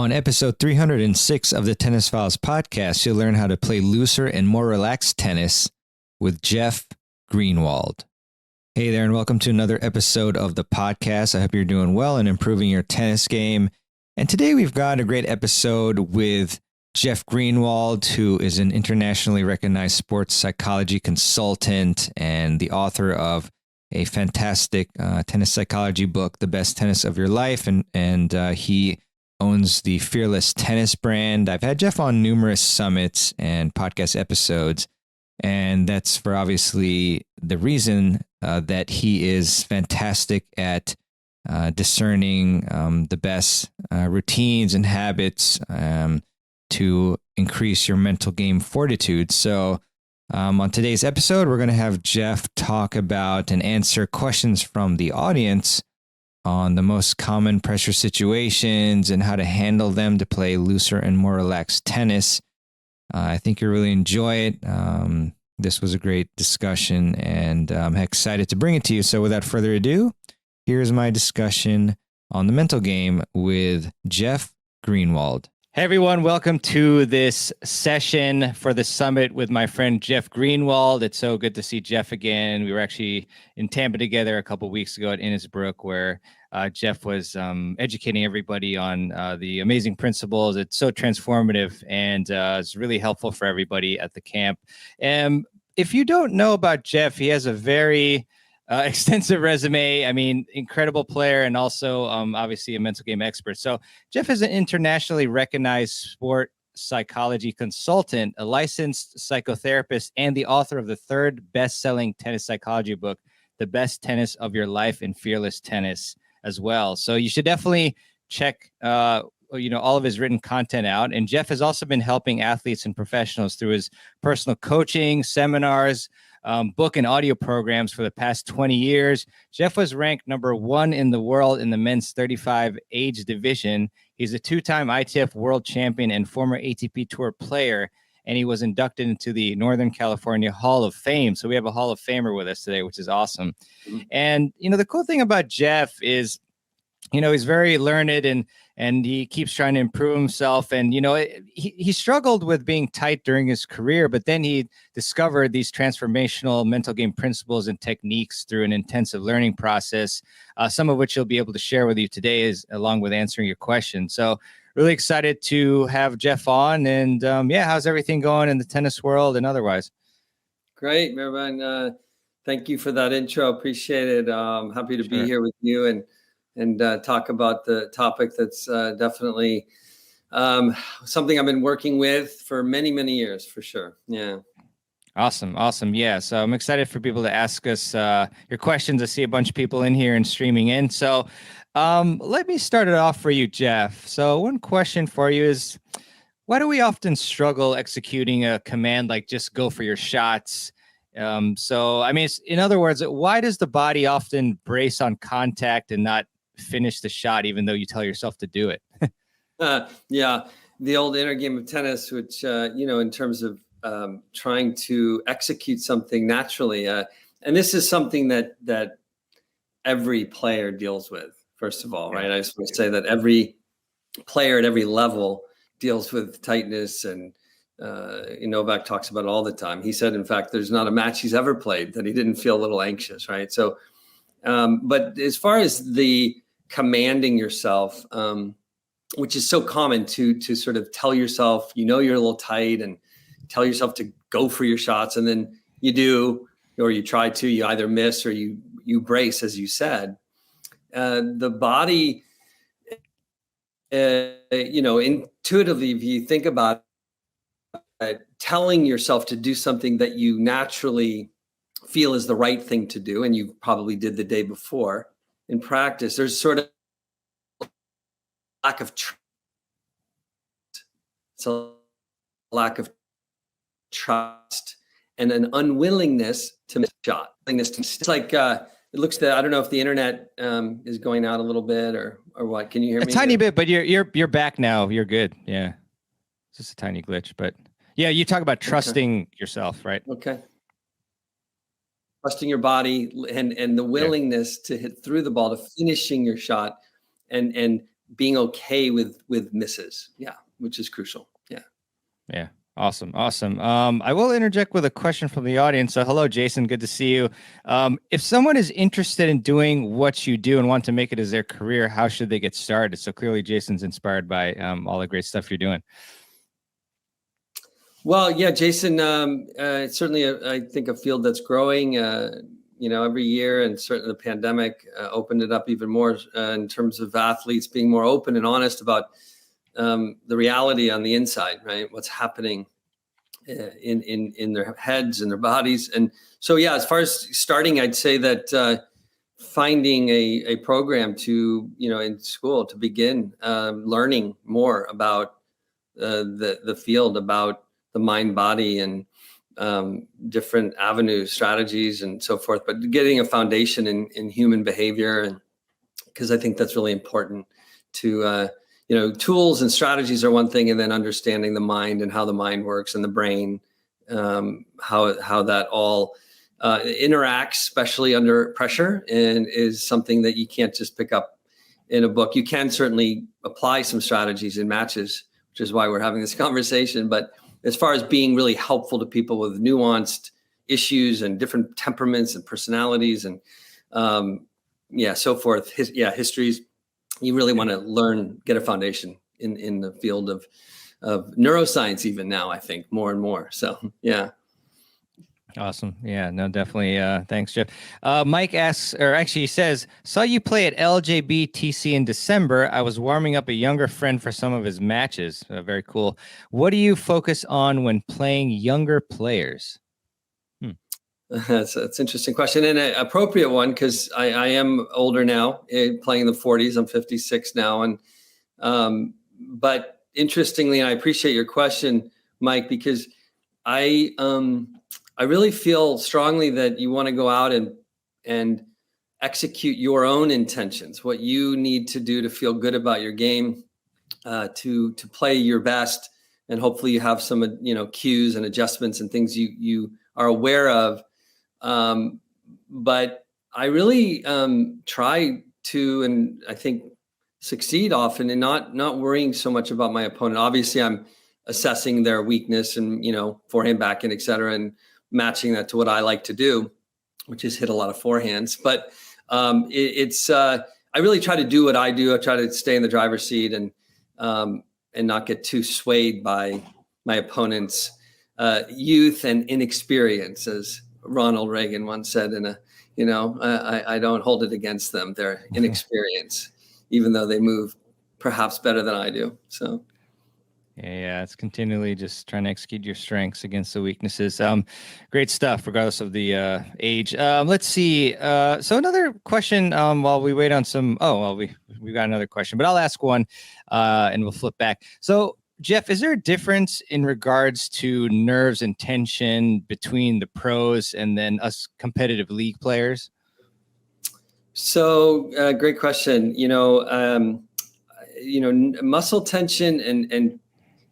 On episode 306 of the Tennis Files podcast, you'll learn how to play looser and more relaxed tennis with Jeff Greenwald. Hey there, and welcome to another episode of the podcast. I hope you're doing well and improving your tennis game. And today we've got a great episode with Jeff Greenwald, who is an internationally recognized sports psychology consultant and the author of a fantastic tennis psychology book, The Best Tennis of Your Life. And he owns the Fearless Tennis brand. I've had Jeff on numerous summits and podcast episodes, and that's for obviously the reason that he is fantastic at discerning the best routines and habits to increase your mental game fortitude. So on today's episode, we're going to have Jeff talk about and answer questions from the audience on the most common pressure situations and how to handle them to play looser and more relaxed tennis. I think you'll really enjoy it. This was a great discussion, and I'm excited to bring it to you. So without further ado, here's my discussion on the mental game with Jeff Greenwald. Hey everyone, welcome to this session for the summit with my friend Jeff Greenwald. It's so good to see Jeff again. We were actually in Tampa together a couple of weeks ago at Innisbrook, where Jeff was educating everybody on the amazing principles. It's so transformative, and it's really helpful for everybody at the camp. If you don't know about Jeff, he has a very extensive resume. I mean, incredible player, and also obviously a mental game expert. So Jeff is an internationally recognized sport psychology consultant, a licensed psychotherapist, and the author of the third best-selling tennis psychology book, The Best Tennis of Your Life and Fearless Tennis as well. So you should definitely check all of his written content out. And Jeff has also been helping athletes and professionals through his personal coaching, seminars, book and audio programs for the past 20 years. Jeff was ranked number 1 in the world in the men's 35 age division. He's a 2-time ITF world champion and former ATP Tour player, and he was inducted into the Northern California Hall of Fame. So we have a Hall of Famer with us today, which is awesome. Mm-hmm. And, the cool thing about Jeff is, he's very learned and he keeps trying to improve himself. And, he struggled with being tight during his career, but then he discovered these transformational mental game principles and techniques through an intensive learning process, some of which he'll be able to share with you today along with answering your questions. So really excited to have Jeff on. And how's everything going in the tennis world and otherwise? Great, mehrban. Thank you for that intro. Appreciate it. Happy to be here with you and talk about the topic that's definitely something I've been working with for many, many years, for sure. Yeah. Awesome. Yeah. So I'm excited for people to ask us your questions. I see a bunch of people in here and streaming in. So let me start it off for you, Jeff. So one question for you is, why do we often struggle executing a command like just go for your shots? In other words, why does the body often brace on contact and not finish the shot, even though you tell yourself to do it? Yeah, the old inner game of tennis, which, in terms of trying to execute something naturally. And this is something that every player deals with, first of all, right? I just want to say that every player at every level deals with tightness, and Novak talks about it all the time. He said, in fact, there's not a match he's ever played that he didn't feel a little anxious, right? So, but as far as the commanding yourself, which is so common to sort of tell yourself, you're a little tight, and tell yourself to go for your shots, and then you do, or you try to, you either miss or you brace, as you said. The body, intuitively, if you think about it, telling yourself to do something that you naturally feel is the right thing to do, and you probably did the day before, in practice, there's sort of lack of trust. It's a lack of trust and an unwillingness to miss a shot. It's like it looks that, I don't know if the internet is going out a little bit or what. Can you hear me? A tiny bit, but you're back now. You're good. Yeah, it's just a tiny glitch, but yeah, you talk about trusting yourself, right? Okay. Trusting your body and the willingness to hit through the ball, to finishing your shot, and being okay with misses. Yeah, which is crucial. Yeah. Yeah. Awesome. I will interject with a question from the audience. So hello, Jason. Good to see you. If someone is interested in doing what you do and want to make it as their career, how should they get started? So clearly Jason's inspired by all the great stuff you're doing. Well, yeah, Jason, it's certainly, I think, a field that's growing, every year, and certainly the pandemic opened it up even more in terms of athletes being more open and honest about the reality on the inside, right? What's happening in their heads and their bodies. And so, yeah, as far as starting, I'd say that finding a program to, in school to begin learning more about the field, about the mind body and different avenues, strategies, and so forth, but getting a foundation in human behavior. And because I think that's really important to, tools and strategies are one thing, and then understanding the mind and how the mind works and the brain, how that all interacts, especially under pressure, and is something that you can't just pick up in a book. You can certainly apply some strategies in matches, which is why we're having this conversation. But as far as being really helpful to people with nuanced issues and different temperaments and personalities and so forth, histories, you really want to get a foundation in the field of neuroscience even now, I think, more and more. So, yeah. Awesome. Yeah, no, definitely. Thanks, Jeff. Mike asks, or actually he says, saw you play at LJBTC in December. I was warming up a younger friend for some of his matches. Very cool. What do you focus on when playing younger players? That's an interesting question, and an appropriate one, because I am older now, playing in the 40s. I'm 56 now. And but interestingly, and I appreciate your question, Mike, because I really feel strongly that you want to go out and execute your own intentions, what you need to do to feel good about your game, to play your best, and hopefully you have some cues and adjustments and things you are aware of. But I really try to, and I think succeed often in not worrying so much about my opponent. Obviously, I'm assessing their weakness and forehand, backhand, et cetera, and matching that to what I like to do, which is hit a lot of forehands. But I really try to do what I do. I try to stay in the driver's seat and not get too swayed by my opponent's youth and inexperience, as Ronald Reagan once said I don't hold it against them, their inexperience, even though they move perhaps better than I do. So. Yeah, it's continually just trying to execute your strengths against the weaknesses. Great stuff, regardless of the age. Let's see. So another question. While we wait on some. Oh, well, we got another question, but I'll ask one, and we'll flip back. So, Jeff, is there a difference in regards to nerves and tension between the pros and then us competitive league players? So, great question. Muscle tension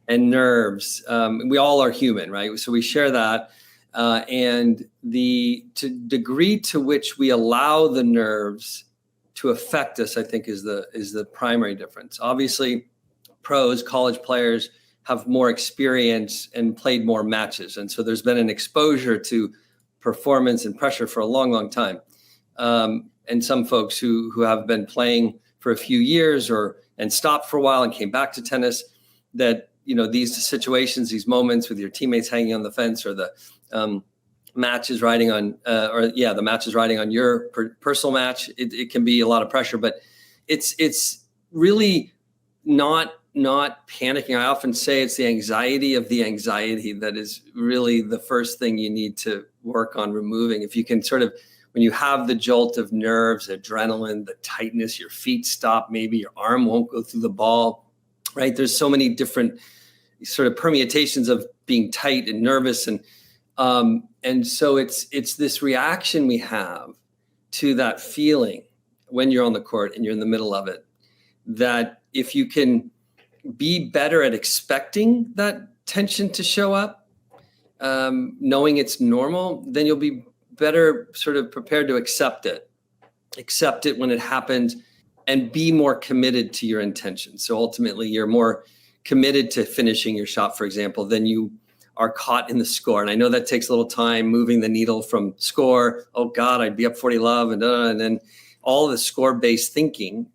and nerves. We all are human, right? So we share that. And the degree to which we allow the nerves to affect us, I think, is the primary difference. Obviously, pros, college players have more experience and played more matches. And so there's been an exposure to performance and pressure for a long, long time. And some folks who have been playing for a few years and stopped for a while and came back to tennis, that these situations, these moments with your teammates hanging on the fence, or the matches riding on, the matches riding on your personal match, it can be a lot of pressure. But it's really not panicking. I often say it's the anxiety of the anxiety that is really the first thing you need to work on removing. If you can when you have the jolt of nerves, adrenaline, the tightness, your feet stop, maybe your arm won't go through the ball, right? There's so many different sort of permutations of being tight and nervous. And so it's this reaction we have to that feeling when you're on the court and you're in the middle of it, that if you can be better at expecting that tension to show up, knowing it's normal, then you'll be better sort of prepared to accept it when it happens, and be more committed to your intention. So ultimately, you're more committed to finishing your shot, for example, than you are caught in the score. And I know that takes a little time moving the needle from score. Oh God, I'd be up 40 love and then all the score-based thinking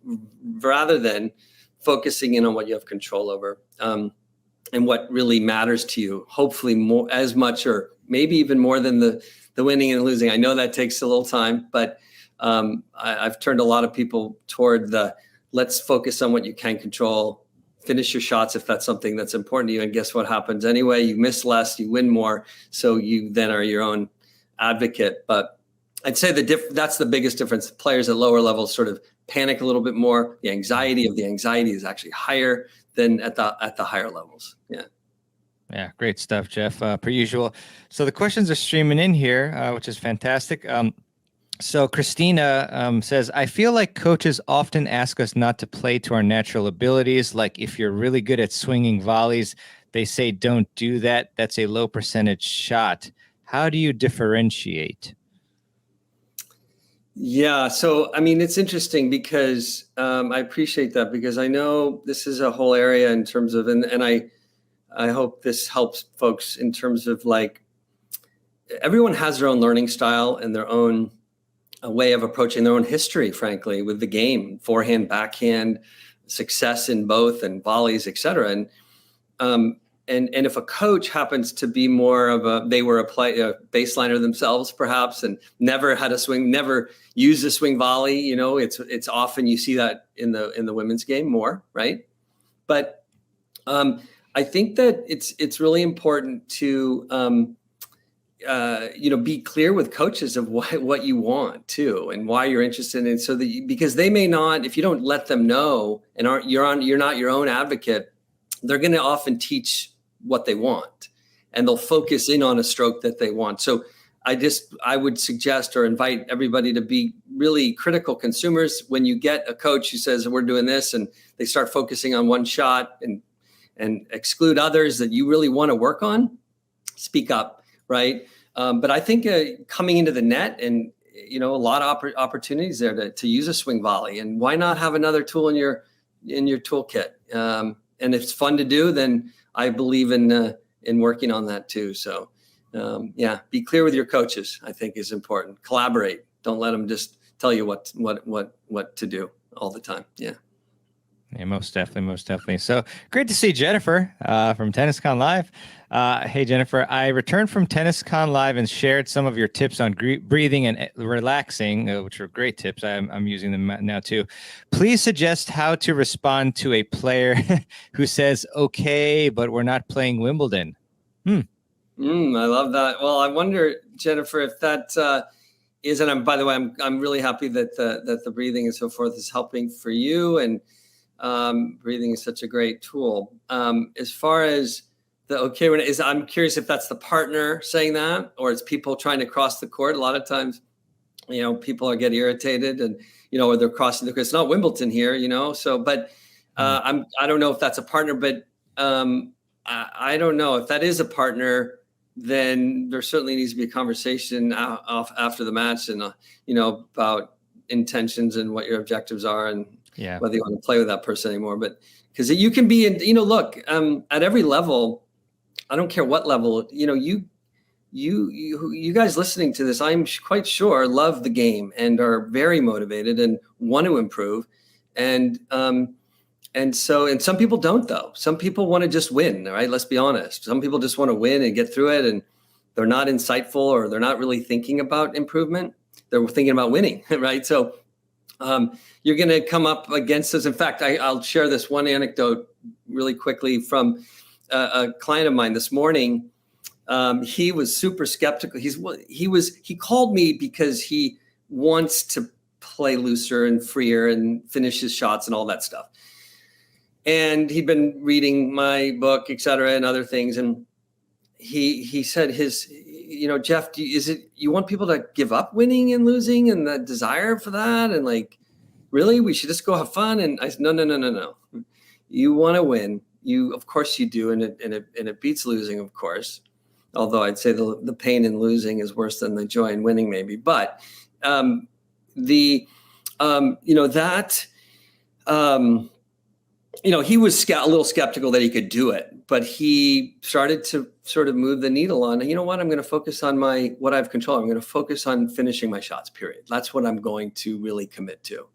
rather than focusing in on what you have control over and what really matters to you. Hopefully more, as much or maybe even more than the winning and losing. I know that takes a little time, but I've turned a lot of people toward let's focus on what you can control. Finish your shots if that's something that's important to you. And guess what happens anyway? You miss less, you win more. So you then are your own advocate. But I'd say that's the biggest difference. Players at lower levels sort of panic a little bit more. The anxiety is actually higher than at the higher levels. Yeah. Yeah, great stuff, Jeff, per usual. So the questions are streaming in here, which is fantastic. So Christina says, I feel like coaches often ask us not to play to our natural abilities. Like if you're really good at swinging volleys, they say don't do that. That's a low percentage shot. How do you differentiate? Yeah, so I mean, it's interesting because I appreciate that because I know this is a whole area in terms of, and I hope this helps folks in terms of like everyone has their own learning style and their own way of approaching their own history, frankly, with the game, forehand, backhand, success in both and volleys, et cetera. And if a coach happens to be more of they were a baseliner themselves, perhaps, and never had a swing, never used a swing volley, it's often you see that in the women's game more, right? But I think that it's really important to be clear with coaches of what you want too, and why you're interested in it, so that because they may not, if you don't let them know and you're not your own advocate, they're going to often teach what they want and they'll focus in on a stroke that they want. So I would suggest or invite everybody to be really critical consumers. When you get a coach who says we're doing this and they start focusing on one shot and exclude others that you really want to work on, speak up, right? But I think coming into the net and a lot of opportunities there to use a swing volley, and why not have another tool in your toolkit? And if it's fun to do, then I believe in working on that too. So be clear with your coaches, I think is important. Collaborate. Don't let them just tell you what to do all the time. Yeah. Yeah, most definitely. So great to see Jennifer from TennisCon Live. Hey, Jennifer, I returned from TennisCon Live and shared some of your tips on breathing and relaxing, which are great tips. I'm using them now too. Please suggest how to respond to a player who says, okay, but we're not playing Wimbledon. I love that. Well, I wonder, Jennifer, if that is, and by the way, I'm really happy that the breathing and so forth is helping for you, and breathing is such a great tool. As far as I'm curious if that's the partner saying that, or it's people trying to cross the court. A lot of times, people get irritated and, or they're crossing the court. It's not Wimbledon here, so, but I don't know if that's a partner, but I don't know if that is a partner, then there certainly needs to be a conversation after the match and, about intentions and what your objectives are and whether you want to play with that person anymore. But because you can be in, look, at every level, I don't care what level, you guys listening to this, I'm quite sure love the game and are very motivated and want to improve. And some people don't though. Some people want to just win, right? Let's be honest. Some people just want to win and get through it, and they're not insightful or they're not really thinking about improvement. They're thinking about winning, right? So you're going to come up against this. In fact, I'll share this one anecdote really quickly from a client of mine this morning. He was super skeptical. He called me because he wants to play looser and freer and finish his shots and all that stuff. And he'd been reading my book, et cetera, and other things. And he said Jeff, you want people to give up winning and losing and the desire for that? And like, really, we should just go have fun? And I said, no. You want to win. Of course you do. And it beats losing, of course. Although I'd say the pain in losing is worse than the joy in winning maybe. But that He was a little skeptical that he could do it, but he started to sort of move the needle on, you know what, I'm going to focus on what I have control. I'm going to focus on finishing my shots, period. That's what I'm going to really commit to.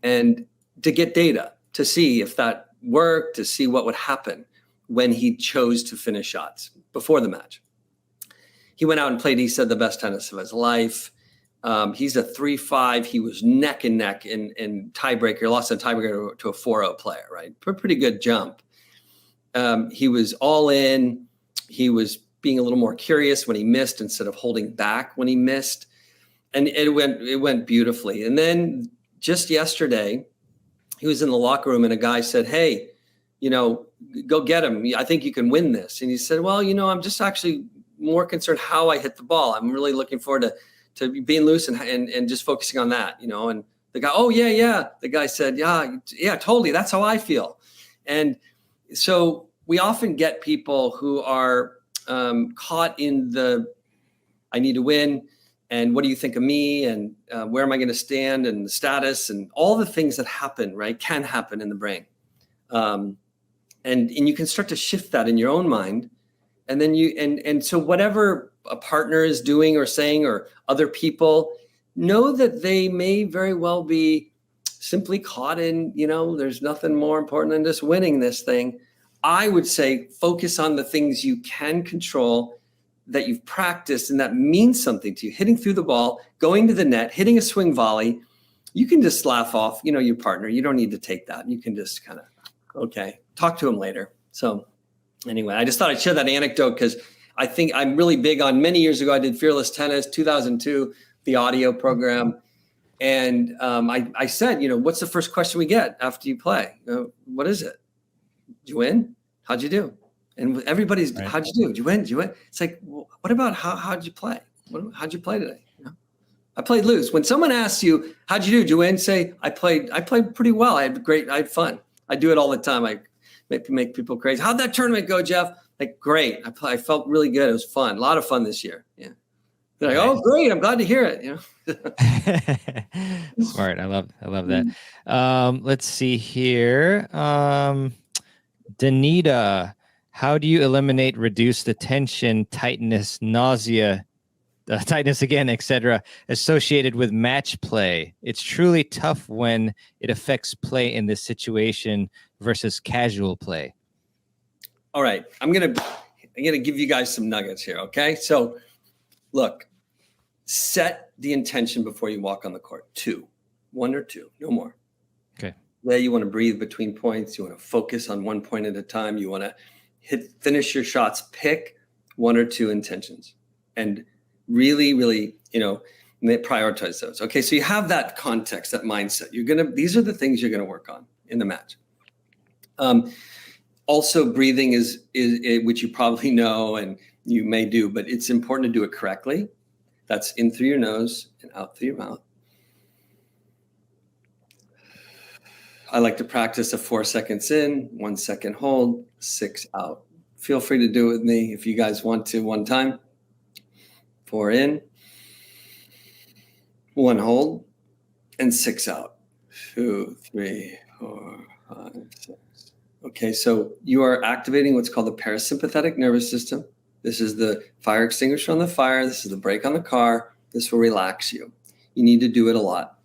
And to get data, to see if that worked, to see what would happen when he chose to finish shots before the match. He went out and played, he said, the best tennis of his life. He's a 3-5. He was neck and neck in tiebreaker, lost a tiebreaker to a 4-0 player, right? Pretty good jump. He was all in. He was being a little more curious when he missed instead of holding back when he missed. And it went beautifully. And then just yesterday, he was in the locker room and a guy said, hey, go get him. I think you can win this. And he said, well, I'm just actually more concerned how I hit the ball. I'm really looking forward to being loose and just focusing on that, and the guy, oh yeah. The guy said, yeah, totally. That's how I feel. And so we often get people who are caught in I need to win. And what do you think of me? And where am I going to stand and the status and all the things that happen, right? Can happen in the brain. And you can start to shift that in your own mind. And then and so whatever a partner is doing or saying, or other people, know that they may very well be simply caught in, there's nothing more important than just winning this thing. I would say focus on the things you can control, that you've practiced and that means something to you. Hitting through the ball, going to the net, hitting a swing volley. You can just laugh off, your partner. You don't need to take that. You can just kind of, okay, talk to him later. So anyway, I just thought I'd share that anecdote because I think I'm really big on, many years ago, I did Fearless Tennis, 2002, the audio program. And I said, what's the first question we get after you play? What is it? Did you win? How'd you do? And everybody's, right. How'd you do? Did you win? Did you win? It's like, well, what about how'd you play? How'd you play today? I played lose. When someone asks you, how'd you do? Did you win? Say, I played pretty well. I had fun. I do it all the time. I make people crazy. How'd that tournament go, Jeff? Like, great. I felt really good. It was fun. A lot of fun this year. Yeah. They're like, oh, great. I'm glad to hear it. Smart. I love that. Let's see here. Danita, how do you eliminate, reduce the tension, tightness, nausea, tightness again, etc., associated with match play? It's truly tough when it affects play in this situation versus casual play. All right, I'm gonna give you guys some nuggets here. Okay, so look, set the intention before you walk on the court. 1 or 2, no more. Okay. There, you want to breathe between points. You want to focus on one point at a time. You want to finish your shots. Pick 1 or 2 intentions, and really, really, prioritize those. Okay, so you have that context, that mindset. These are the things you're gonna work on in the match. Also, breathing is which you probably know and you may do, but it's important to do it correctly. That's in through your nose and out through your mouth. I like to practice a 4 seconds in, 1 second hold, 6 out. Feel free to do it with me if you guys want to. 1 time. 4 in, 1 hold, and 6 out. 2, 3, 4, 5, 6. Okay, so you are activating what's called the parasympathetic nervous system. This is the fire extinguisher on the fire. This is the brake on the car. This will relax you. You need to do it a lot.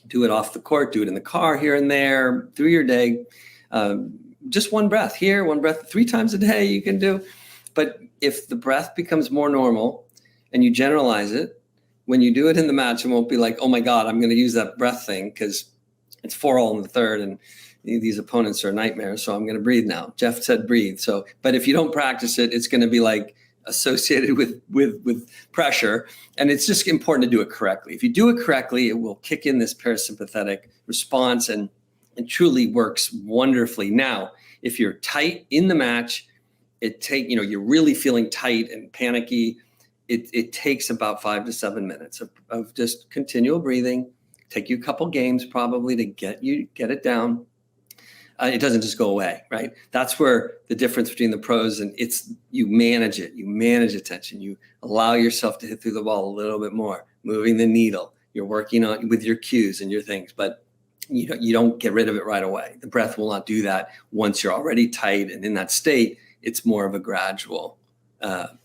Do it off the court. Do it in the car here and there, through your day. Just 1 breath here, 1 breath 3 times a day you can do. But if the breath becomes more normal and you generalize it, when you do it in the match, it won't be like, oh my God, I'm going to use that breath thing because it's 4-all in the third and these opponents are a nightmare. So I'm going to breathe now. Jeff said breathe. So, but if you don't practice it, it's going to be like associated with pressure. And it's just important to do it correctly. If you do it correctly, it will kick in this parasympathetic response and truly works wonderfully. Now, if you're tight in the match, you're really feeling tight and panicky. It takes about 5 to 7 minutes of just continual breathing. Take you a couple games probably to get it down. It doesn't just go away, right? That's where the difference between the pros and you manage it. You manage attention. You allow yourself to hit through the ball a little bit more, moving the needle. You're working on with your cues and your things. But you don't get rid of it right away. The breath will not do that once you're already tight and in that state. It's more of a gradual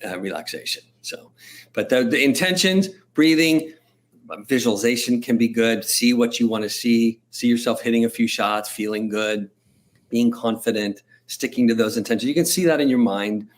relaxation. So, but the intentions, breathing, visualization can be good. See what you want to see yourself hitting a few shots, feeling good, being confident, sticking to those intentions. You can see that in your mind.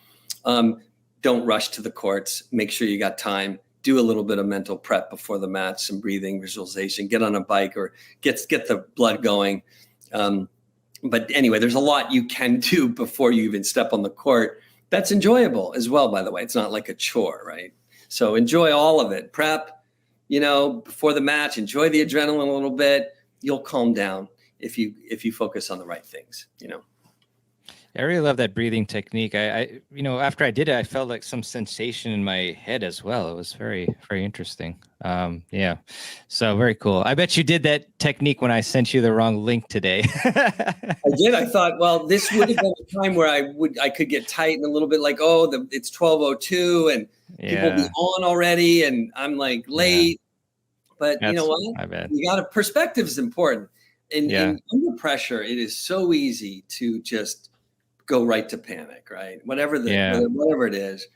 Don't rush to the courts. Make sure you got time. Do a little bit of mental prep before the match, some breathing, visualization, get on a bike or get the blood going. But anyway, there's a lot you can do before you even step on the court. That's enjoyable as well, by the way. It's not like a chore, right? So enjoy all of it. Prep, before the match, enjoy the adrenaline a little bit. You'll calm down if you focus on the right things, I really love that breathing technique. I after I did it, I felt like some sensation in my head as well. It was very, very interesting. Yeah. So very cool. I bet you did that technique when I sent you the wrong link today. I did. I thought, well, this would have been a time where I could get tight and a little bit like, it's 12:02 and people will be on already. And I'm like late, but you know what? My bad. Perspective is important. And under pressure, it is so easy to just go right to panic, right? Whatever it is.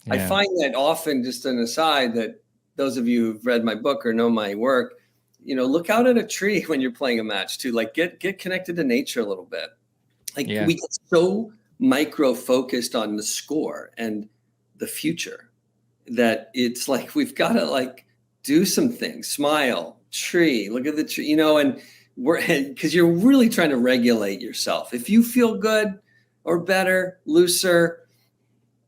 Yeah. I find that often, just an aside, that those of you who've read my book or know my work, look out at a tree when you're playing a match too. Like get connected to nature a little bit. Like we get so micro focused on the score and the future that it's like we've got to do some things. Smile, tree, look at the tree, and because you're really trying to regulate yourself. If you feel good or better, looser,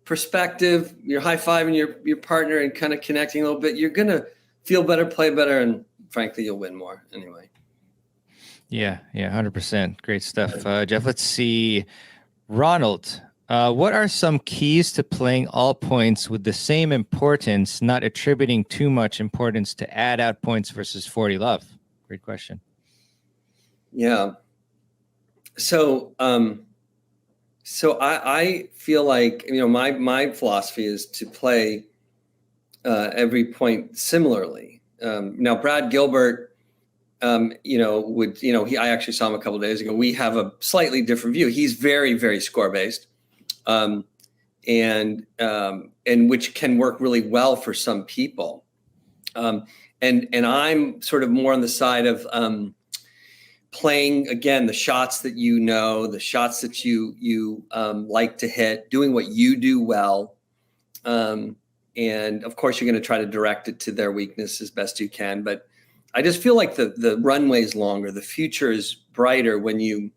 perspective, you're high-fiving your partner and kind of connecting a little bit, you're going to feel better, play better, and frankly, you'll win more anyway. Yeah, 100%. Great stuff. Jeff, let's see. Ronald, what are some keys to playing all points with the same importance, not attributing too much importance to add out points versus 40 love? Great question. Yeah. So I feel like, my philosophy is to play every point similarly. Now, Brad Gilbert, I actually saw him a couple of days ago. We have a slightly different view. He's very, very score based, and which can work really well for some people. And I'm sort of more on the side of playing, again, the shots that the shots that you like to hit, doing what you do well. And of course, you're going to try to direct it to their weakness as best you can. But I just feel like the runway is longer. The future is brighter when you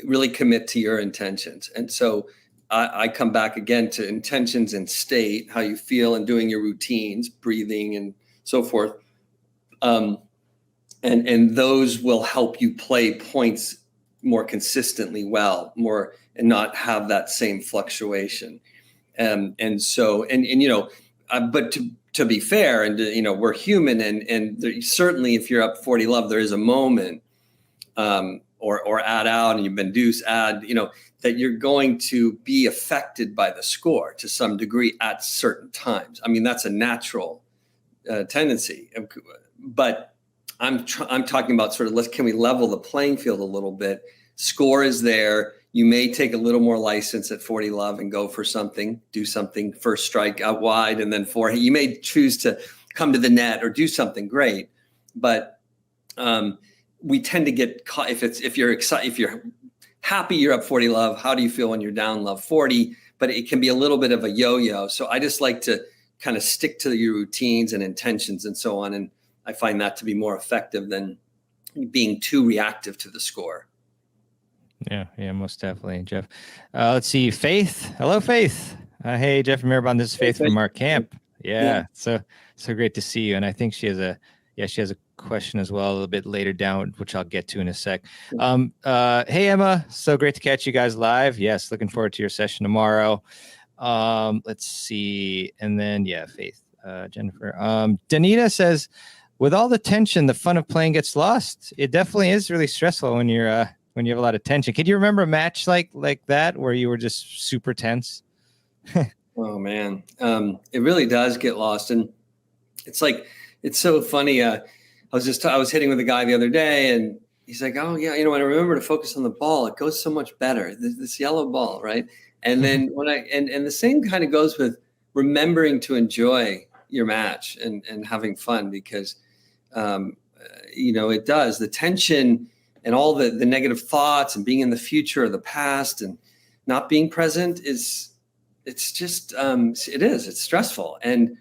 really commit to your intentions. And so I come back again to intentions and state, how you feel, and doing your routines, breathing and so forth. And those will help you play points more consistently well, and not have that same fluctuation. But to be fair, and we're human, and certainly if you're up 40 love, there is a moment, or add out, and you've been deuce add, that you're going to be affected by the score to some degree at certain times. I mean, that's a natural tendency, but I'm talking about sort of can we level the playing field a little bit? Score is there. You may take a little more license at 40 love and go for something, do something, first strike out wide, and then four. You may choose to come to the net or do something great, but we tend to get caught if you're excited, if you're happy you're up 40 love. How do you feel when you're down love 40? But it can be a little bit of a yo-yo. So I just like to kind of stick to your routines and intentions and so on, and I find that to be more effective than being too reactive to the score. Yeah, most definitely, Jeff. Let's see, Faith. Hello, Faith. Hey, Jeff and mehrban. This is Faith from Mark Camp. Yeah, so great to see you. And I think she has a question as well a little bit later down, which I'll get to in a sec. Hey, Emma. So great to catch you guys live. Yes, looking forward to your session tomorrow. Let's see, and then Faith, Jennifer. Danita says, with all the tension, the fun of playing gets lost. It definitely is really stressful when you're when you have a lot of tension. Can you remember a match like that where you were just super tense? Oh man, it really does get lost, and it's so funny. I was hitting with a guy the other day, and he's like, "Oh yeah, when I remember to focus on the ball, it goes so much better. This yellow ball, right?" And then when and the same kind of goes with remembering to enjoy your match and having fun, because it does. The tension and all the negative thoughts and being in the future or the past and not being present it's stressful. And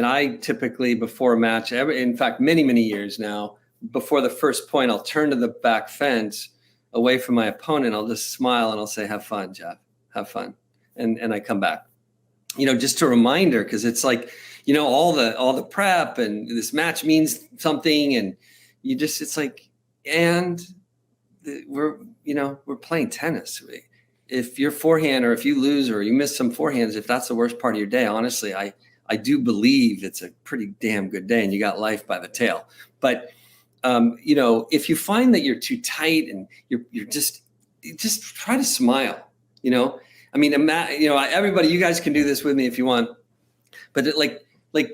I typically, before a match, in fact, many years now, before the first point, I'll turn to the back fence away from my opponent. I'll just smile and I'll say, "Have fun, Jeff, have fun." And I come back, just a reminder, because it's like, all the prep and this match means something, and it's like, and we're playing tennis. If your forehand, or if you lose or you miss some forehands, if that's the worst part of your day, honestly, I do believe it's a pretty damn good day and you got life by the tail. But if you find that you're too tight and you're just try to smile. I mean, everybody, you guys can do this with me if you want, but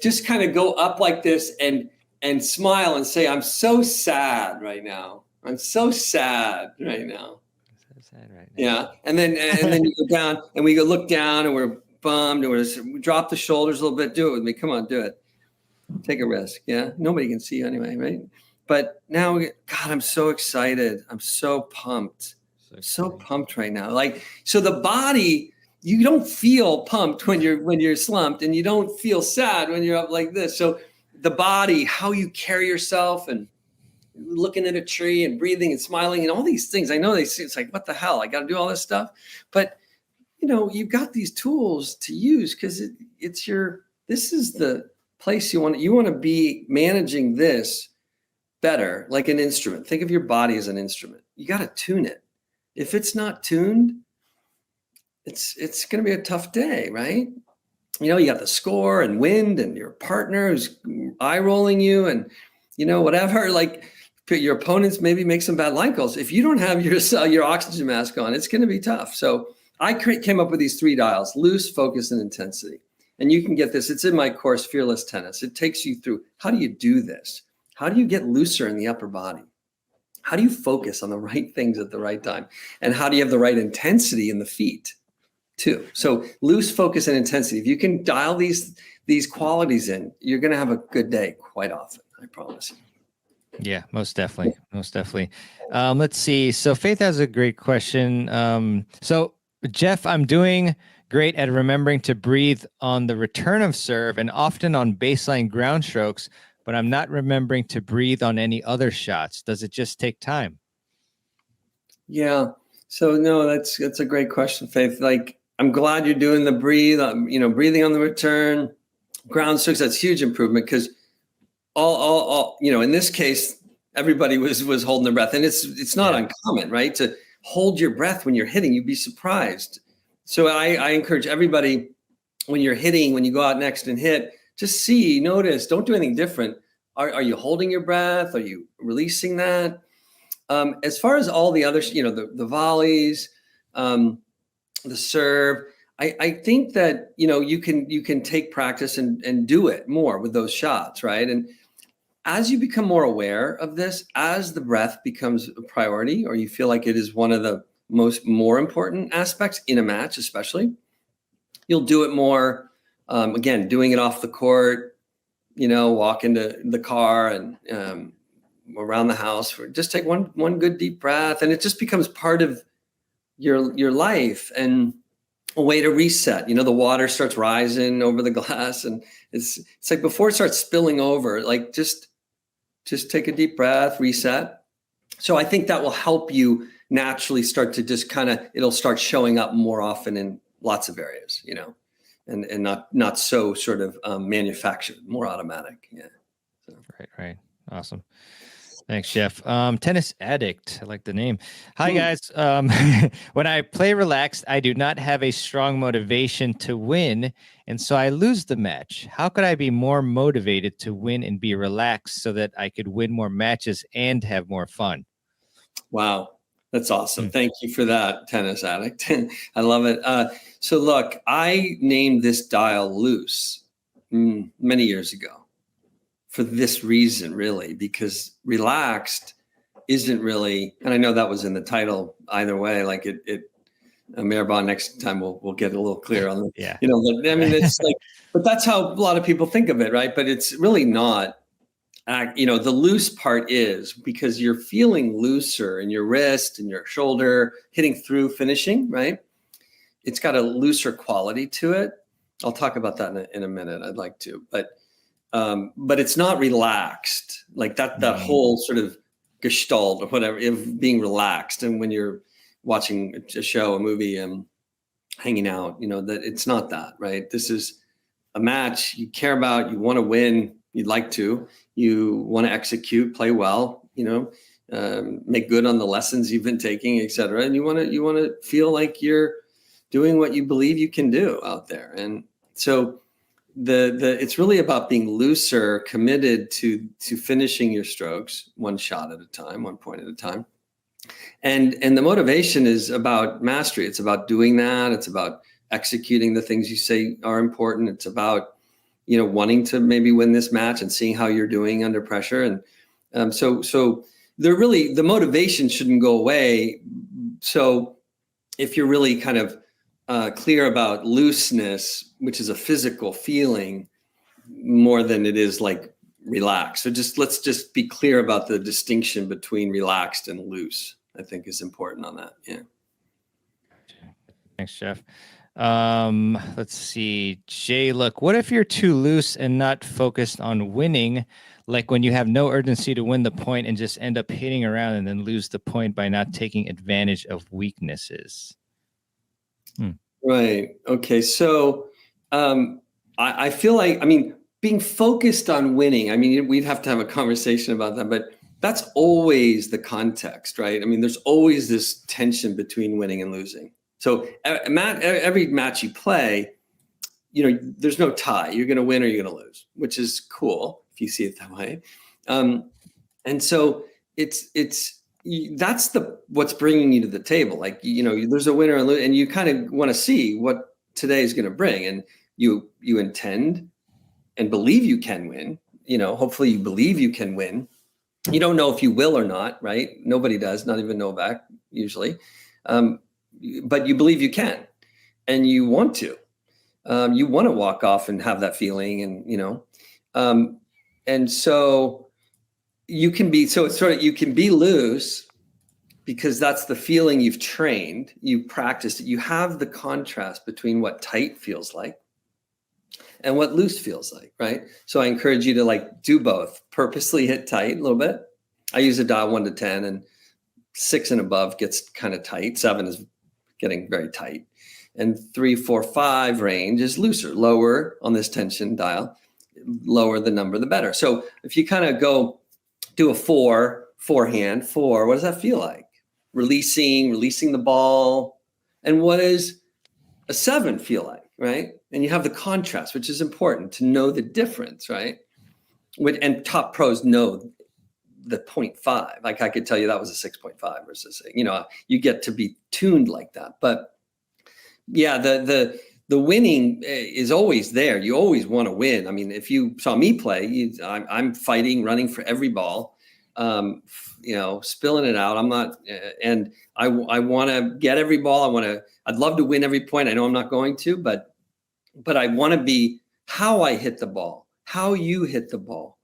just kind of go up like this and smile and say, "I'm so sad right now. I'm so sad right now." So sad right now. Yeah, and then you go down, and we go look down, and we're bummed, and we drop the shoulders a little bit. Do it with me. Come on, do it. Take a risk. Yeah, nobody can see you anyway, right? But now, God, I'm so excited. I'm so pumped. So pumped right now. So the body, you don't feel pumped when you're slumped, and you don't feel sad when you're up like this. So the body, how you carry yourself, and looking at a tree and breathing and smiling and all these things. I know it's like, what the hell? I got to do all this stuff. But, you've got these tools to use, because this is the place you want to be managing this better, like an instrument. Think of your body as an instrument. You got to tune it. If it's not tuned, it's going to be a tough day, right? You got the score and wind and your partner who's eye rolling you and, whatever, your opponents maybe make some bad line calls. If you don't have your oxygen mask on, it's going to be tough. So I came up with these 3 dials: loose, focus, and intensity. And you can get this. It's in my course, Fearless Tennis. It takes you through, how do you do this? How do you get looser in the upper body? How do you focus on the right things at the right time? And how do you have the right intensity in the feet too? So loose, focus, and intensity. If you can dial these qualities in, you're going to have a good day quite often. I promise you. Yeah, most definitely. Most definitely. Let's see. So Faith has a great question. So Jeff, I'm doing great at remembering to breathe on the return of serve and often on baseline ground strokes, but I'm not remembering to breathe on any other shots. Does it just take time? Yeah. So no, that's a great question, Faith. I'm glad you're doing the breathe, breathing on the return, ground strokes. That's huge improvement, because all in this case, everybody was holding their breath, and it's not uncommon, right? To hold your breath when you're hitting. You'd be surprised. So I encourage everybody, when you're hitting, when you go out next and hit, just notice, don't do anything different. Are you holding your breath? Are you releasing that? As far as all the others, the volleys, the serve, I think that, you can take practice and do it more with those shots, right? And as you become more aware of this, as the breath becomes a priority, or you feel like it is one of the more important aspects in a match, especially, you'll do it more. Again, doing it off the court, walk into the car and around the house. Just take one good deep breath, and it just becomes part of your life and a way to reset. The water starts rising over the glass, and it's like before it starts spilling over, just take a deep breath, reset. So I think that will help you naturally start to just it'll start showing up more often in lots of areas, and not so sort of manufactured, more automatic. Yeah. So. Right. Awesome. Thanks, Jeff. Tennis Addict. I like the name. Hi, guys. When I play relaxed, I do not have a strong motivation to win, and so I lose the match. How could I be more motivated to win and be relaxed so that I could win more matches and have more fun? Wow. That's awesome. Thank you for that, Tennis Addict. I love it. So look, I named this dial loose many years ago for this reason, really, because relaxed isn't really, and I know that was in the title either way, like mehrban, next time we'll get a little clearer on Yeah. I mean, it's like, but that's how a lot of people think of it, right? But it's really not. The loose part is because you're feeling looser in your wrist and your shoulder, hitting through, finishing, right? It's got a looser quality to it. I'll talk about that in a minute. I'd like to, but it's not relaxed like that. That whole sort of gestalt or whatever of being relaxed, and when you're watching a show, a movie, and hanging out, that it's not that, right? This is a match you care about. You want to win. You'd like to. You want to execute, play well. Make good on the lessons you've been taking, et cetera. And you want to feel like you're doing what you believe you can do out there. And so it's really about being looser, committed to finishing your strokes one shot at a time, 1 point at a time. And the motivation is about mastery. It's about doing that. It's about executing the things you say are important. It's about wanting to maybe win this match and seeing how you're doing under pressure. And so they're really, the motivation shouldn't go away. So if you're really kind of clear about looseness, which is a physical feeling more than it is like relaxed. So let's just be clear about the distinction between relaxed and loose, I think is important on that. Yeah. Thanks, Jeff. Let's see. Jay, look, what if you're too loose and not focused on winning? Like when you have no urgency to win the point and just end up hitting around and then lose the point by not taking advantage of weaknesses. Right. Okay. So I feel like, being focused on winning, we'd have to have a conversation about that, but that's always the context, right? There's always this tension between winning and losing. So every match you play, there's no tie. You're going to win or you're going to lose, which is cool if you see it that way. And so that's what's bringing you to the table. Like, there's a winner and you kind of want to see what today is going to bring. And you intend and believe you can win. Hopefully you believe you can win. You don't know if you will or not, right? Nobody does, not even Novak usually. But you believe you can, and you want to. You want to walk off and have that feeling, and and so you can be. So it's you can be loose because that's the feeling you've trained, you practiced it. You have the contrast between what tight feels like and what loose feels like, right? So I encourage you to do both. Purposely hit tight a little bit. I use a dial 1 to 10, and 6 and above gets kind of tight. 7 is getting very tight, and 3, 4, 5 range is looser, lower on this tension dial. Lower the number, the better. So if you kind of go do a 4, forehand, 4, what does that feel like? Releasing the ball. And what does a 7 feel like, right? And you have the contrast, which is important to know the difference, right? And top pros know the 0.5. Like I could tell you that was a 6.5 versus, you get to be tuned like that. But yeah, the winning is always there. You always want to win. If you saw me play, I'm fighting, running for every ball, spilling it out. I'm not, and I want to get every ball. I'd love to win every point. I know I'm not going to, but I want to be, how I hit the ball, how you hit the ball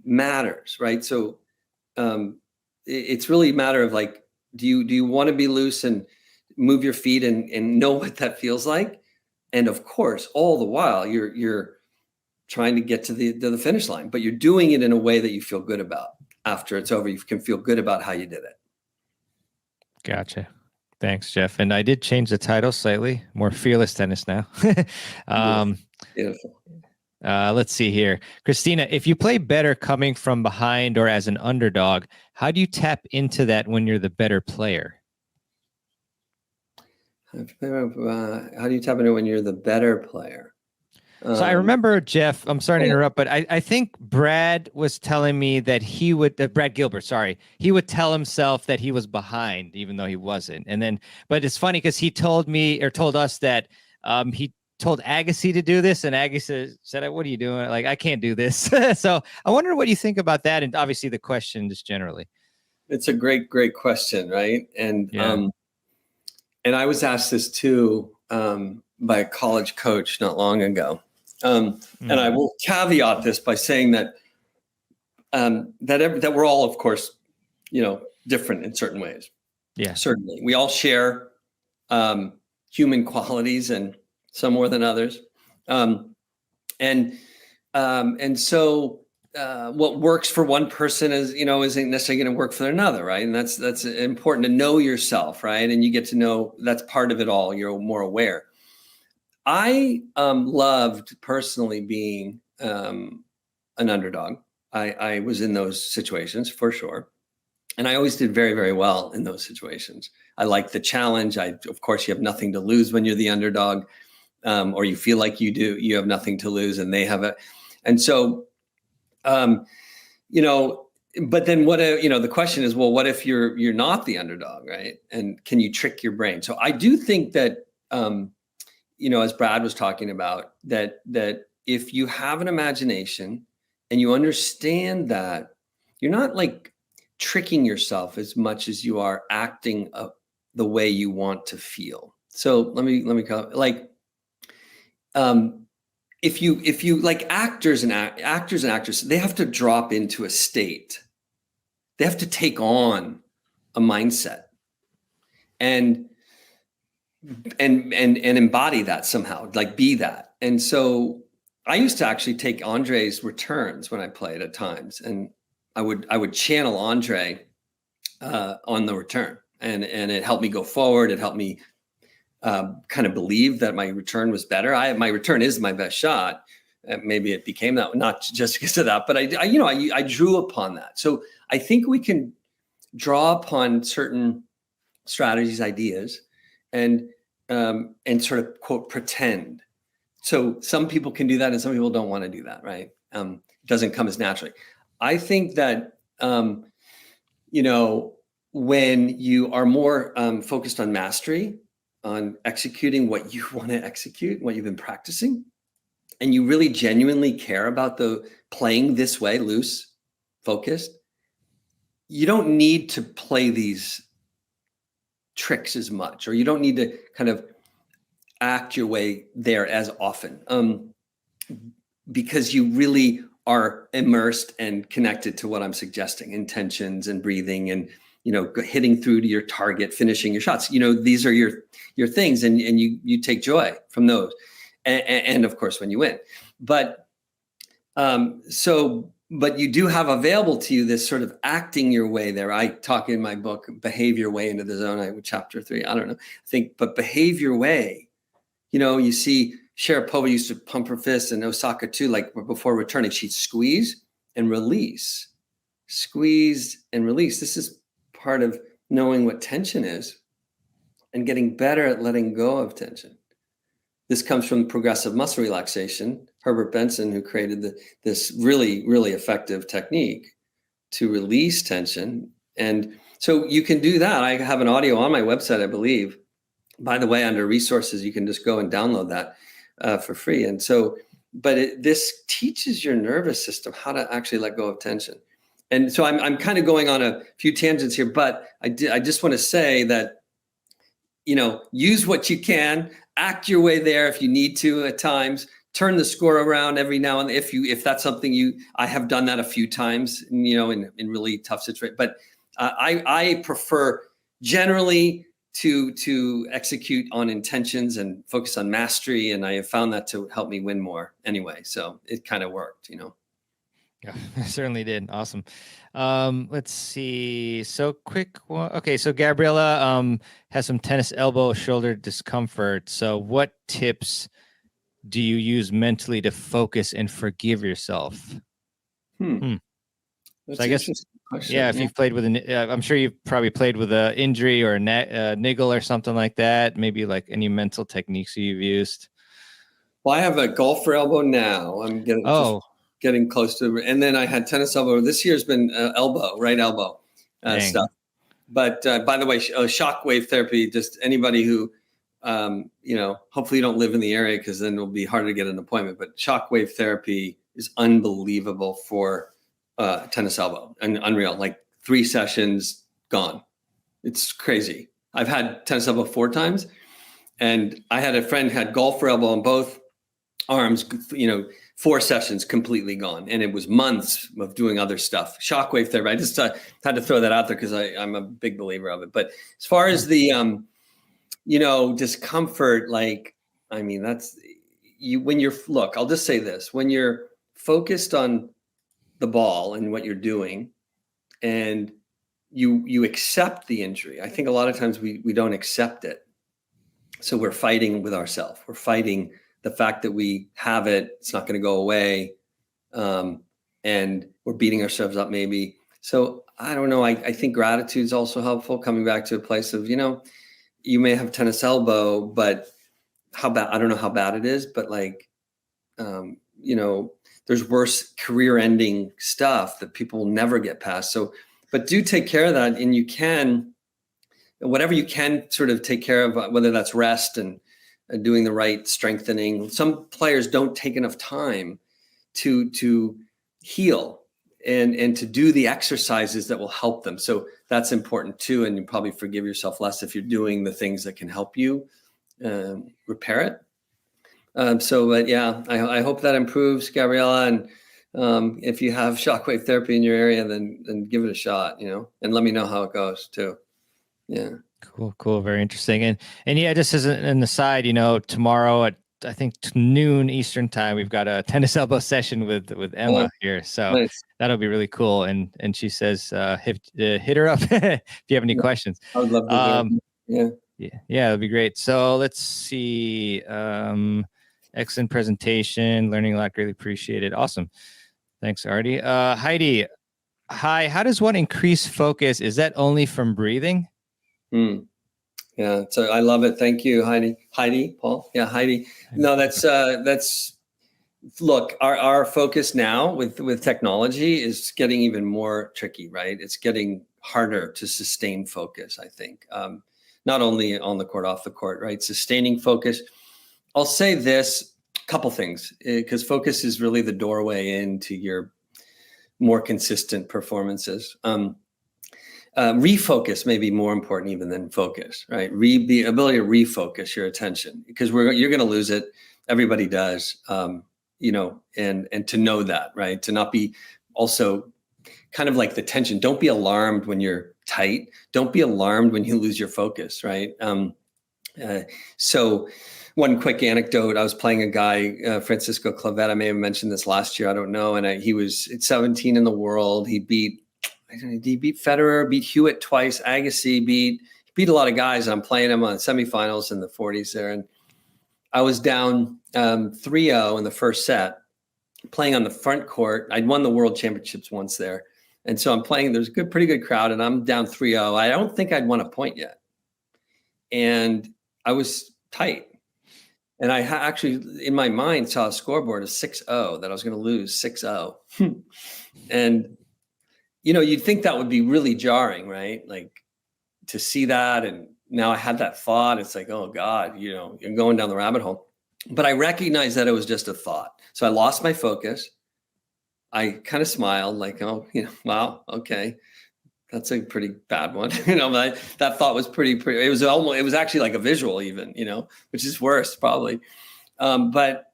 matters, right? So it's really a matter of do you want to be loose and move your feet and know what that feels like? And of course, all the while you're trying to get to the finish line, but you're doing it in a way that you feel good about. After it's over, you can feel good about how you did it. Gotcha. Thanks, Jeff. And I did change the title slightly, more fearless tennis now. Beautiful. Let's see here. Christina, if you play better coming from behind or as an underdog, how do you tap into that when you're the better player? How do you tap into when you're the better player? So I remember, Jeff, I'm sorry to interrupt, but I think Brad was telling me that Brad Gilbert, sorry, he would tell himself that he was behind, even though he wasn't. And then, but it's funny because he told us that he told Agassi to do this, and Agassi said, "What are you doing? Like, I can't do this." So I wonder what you think about that, and obviously the question just generally. It's a great question, right? And Yeah. and I was asked this too by a college coach not long ago. And I will caveat this by saying that that we're all, of course, different in certain ways. Yeah. Certainly, we all share human qualities, and some more than others. And so what works for one person isn't necessarily going to work for another, right? And that's important to know yourself, right? And you get to know that's part of it all. You're more aware. I loved personally being an underdog. I was in those situations for sure. And I always did very, very well in those situations. I like the challenge. Of course, you have nothing to lose when you're the underdog, or you feel like you do. You have nothing to lose, and they have it. And so, but then what? The question is, well, what if you're not the underdog, right? And can you trick your brain? So I do think that, as Brad was talking about, that if you have an imagination and you understand that you're not like tricking yourself as much as you are acting the way you want to feel. So let me call it if you like actors and actresses, they have to drop into a state. They have to take on a mindset and embody that somehow, like be that. And so I used to actually take Andre's returns when I played at times, and I would channel Andre on the return, and it helped me go forward. It helped me kind of believe that my return was better. My return is my best shot. Maybe it became that, not just because of that, but I drew upon that. So I think we can draw upon certain strategies, ideas, and sort of quote pretend. So some people can do that, and some people don't want to do that, right? It doesn't come as naturally. I think that, when you are more focused on mastery, on executing what you want to execute, what you've been practicing, and you really genuinely care about the playing this way, loose, focused, you don't need to play these tricks as much, or you don't need to kind of act your way there as often, because you really are immersed and connected to what I'm suggesting, intentions and breathing and, hitting through to your target, finishing your shots. These are your things, and you take joy from those. And of course, when you win, but you do have available to you this sort of acting your way there. I talk in my book, Behave Your Way into the Zone, chapter 3. I don't know. But behave your way. You see Sharapova used to pump her fist, and Osaka too, like before returning, she'd squeeze and release. Squeeze and release. This is part of knowing what tension is and getting better at letting go of tension. This comes from progressive muscle relaxation. Herbert Benson, who created this really, really effective technique to release tension. And so you can do that. I have an audio on my website, I believe. By the way, under resources, you can just go and download that for free. And so, but this teaches your nervous system how to actually let go of tension. And so I'm kind of going on a few tangents here, but I just want to say that, use what you can, act your way there if you need to at times, turn the score around every now and then if that's something I have done that a few times, in really tough situations. But I prefer generally to execute on intentions and focus on mastery, and I have found that to help me win more anyway. So it kind of worked, Yeah, it certainly did. Awesome. Let's see. So quick one. Okay, so Gabriella has some tennis elbow shoulder discomfort. So what tips do you use mentally to focus and forgive yourself? That's so I guess, question. Yeah, if you've played with I'm sure you've probably played with an injury or a niggle or something like that. Maybe like any mental techniques you've used. Well, I have a golfer elbow now. I'm getting close to it. And then I had tennis elbow. This year's been right elbow stuff. But by the way, shockwave therapy, just anybody who hopefully you don't live in the area because then it'll be harder to get an appointment. But shockwave therapy is unbelievable for tennis elbow, and unreal. Like 3 sessions gone. It's crazy. I've had tennis elbow 4 times, and I had a friend who had golfer elbow on both arms, 4 sessions completely gone. And it was months of doing other stuff. Shockwave therapy. I just had to throw that out there because I'm a big believer of it. But as far as the, discomfort, that's you, look, I'll just say this, when you're focused on the ball and what you're doing, and you accept the injury. I think a lot of times we don't accept it. So we're fighting with ourselves. We're fighting the fact that we have it. It's not going to go away. And we're beating ourselves up maybe. So I don't know. I think gratitude is also helpful, coming back to a place of, you may have tennis elbow, but how bad, I don't know how bad it is, but there's worse career ending stuff that people will never get past. So, but do take care of that. And you can, whatever you can sort of take care of, whether that's rest and doing the right strengthening. Some players don't take enough time to heal and to do the exercises that will help them. So that's important too. And you probably forgive yourself less if you're doing the things that can help you repair it. I hope that improves, Gabriella. And if you have shockwave therapy in your area, then give it a shot, and let me know how it goes too. Yeah. Cool. Very interesting. And yeah, just as an aside, tomorrow at, I think, noon Eastern time, we've got a tennis elbow session with Emma here. So nice. That'll be really cool. And she says, hit her up if you have any questions. I would love to hear. Yeah, that'd be great. So let's see. Excellent presentation. Learning a lot. Greatly appreciated. Awesome. Thanks, Artie. Heidi. Hi. How does one increase focus? Is that only from breathing? Yeah. So I love it. Thank you, Heidi. Heidi, Paul. Yeah, Heidi. No, that's look, our focus now with technology is getting even more tricky, right? It's getting harder to sustain focus, I think. Not only on the court, off the court, right? Sustaining focus. I'll say this, couple things, because focus is really the doorway into your more consistent performances. Refocus may be more important even than focus, right? The ability to refocus your attention, because you're going to lose it. Everybody does, and to know that, right? To not be also kind of like the tension. Don't be alarmed when you're tight. Don't be alarmed when you lose your focus, right? So one quick anecdote, I was playing a guy, Francisco Clavet, I may have mentioned this last year, I don't know. And he was at 17 in the world. He beat Federer, beat Hewitt twice, Agassi, beat a lot of guys. I'm playing him on semifinals in the 40s there. And I was down 3-0 in the first set, playing on the front court. I'd won the world championships once there. And so I'm playing, there's a pretty good crowd, and I'm down 3-0. I don't think I'd won a point yet. And I was tight. And I actually, in my mind, saw a scoreboard of 6-0, that I was going to lose 6-0. And, you'd think that would be really jarring, right? Like to see that. And now I had that thought. It's like, oh God, you're going down the rabbit hole. But I recognized that it was just a thought. So I lost my focus. I kind of smiled like, oh, wow, okay. That's a pretty bad one. But that thought was pretty, it was actually like a visual even, which is worse probably. But